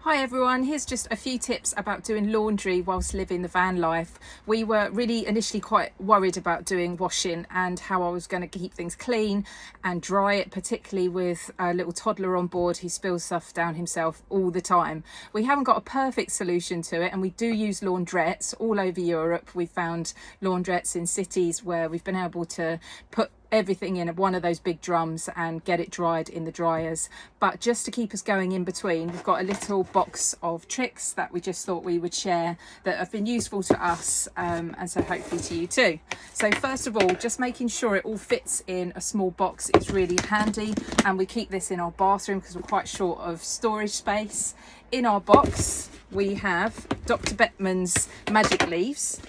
Hi everyone, here's just a few tips about doing laundry whilst living the van life. We were really initially quite worried about doing washing and how I was going to keep things clean and dry it, particularly with a little toddler on board who spills stuff down himself all the time. We haven't got a perfect solution to it, and we do use laundrettes all over Europe. We've found laundrettes in cities where we've been able to put everything in one of those big drums and get it dried in the dryers. But just to keep us going in between, we've got a little box of tricks that we just thought we would share that have been useful to us, and so hopefully to you too. So first of all, just making sure it all fits in a small box is really handy, and we keep this in our bathroom because we're quite short of storage space. In our box we have Dr. Beckmann's Magic Leaves.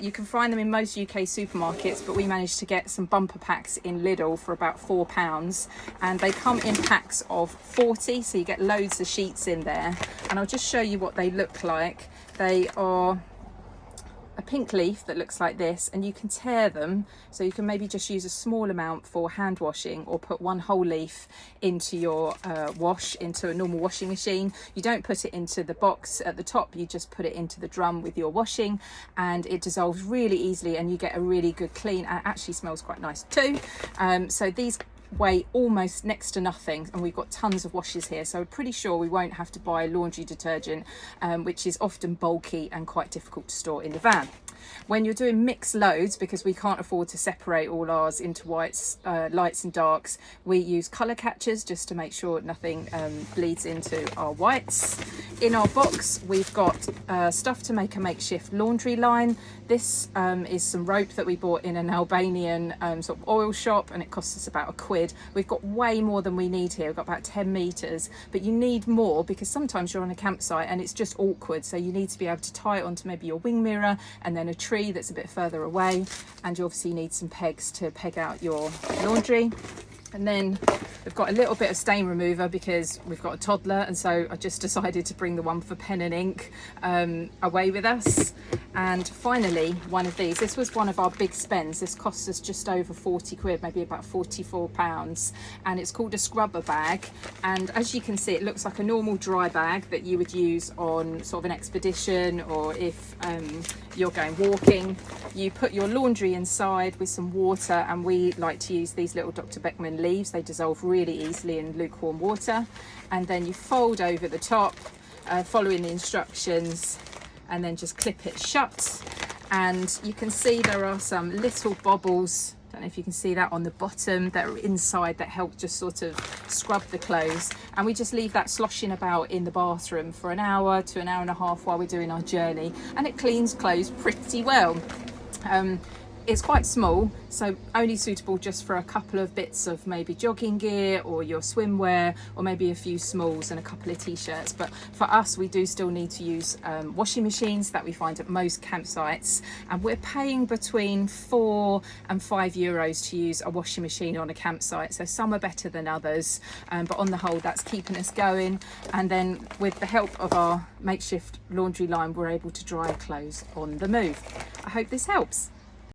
You can find them in most UK supermarkets, but we managed to get some bumper packs in Lidl for about £4, and they come in packs of 40, so you get loads of sheets in there. And I'll just show you what they look like. They are a pink leaf that looks like this, and you can tear them, so you can maybe just use a small amount for hand washing, or put one whole leaf into your into a normal washing machine. You don't put it into the box at the top, you just put it into the drum with your washing, and it dissolves really easily and you get a really good clean, and it actually smells quite nice too. So these weigh almost next to nothing, and we've got tons of washes here, so we're pretty sure we won't have to buy laundry detergent, which is often bulky and quite difficult to store in the van. When you're doing mixed loads, because we can't afford to separate all ours into whites, lights and darks, we use colour catchers just to make sure nothing bleeds into our whites. In our box we've got stuff to make a makeshift laundry line. This is some rope that we bought in an Albanian sort of oil shop, and it costs us about £1. We've got way more than we need here. We've got about 10 metres, but you need more because sometimes you're on a campsite and it's just awkward, so you need to be able to tie it onto maybe your wing mirror and then a tree that's a bit further away, and you obviously need some pegs to peg out your laundry. And then we've got a little bit of stain remover because we've got a toddler, and so I just decided to bring the one for pen and ink away with us. And finally, one of these. This was one of our big spends. This cost us just over 40 quid, maybe about £44, and it's called a scrubber bag. And as you can see, it looks like a normal dry bag that you would use on sort of an expedition, or if you're going walking. You put your laundry inside with some water, and we like to use these little Dr. Beckmann leaves. They dissolve really easily in lukewarm water, and then you fold over the top, following the instructions, and then just clip it shut. And you can see there are some little bobbles, don't know if you can see that, on the bottom that are inside that help just sort of scrub the clothes, and we just leave that sloshing about in the bathroom for an hour to an hour and a half while we're doing our journey, and it cleans clothes pretty well. It's quite small, so only suitable just for a couple of bits of maybe jogging gear or your swimwear, or maybe a few smalls and a couple of t-shirts. But for us, we do still need to use washing machines that we find at most campsites, and we're paying between €4 and €5 to use a washing machine on a campsite, so some are better than others, but on the whole that's keeping us going. And then with the help of our makeshift laundry line, we're able to dry clothes on the move. I hope this helps.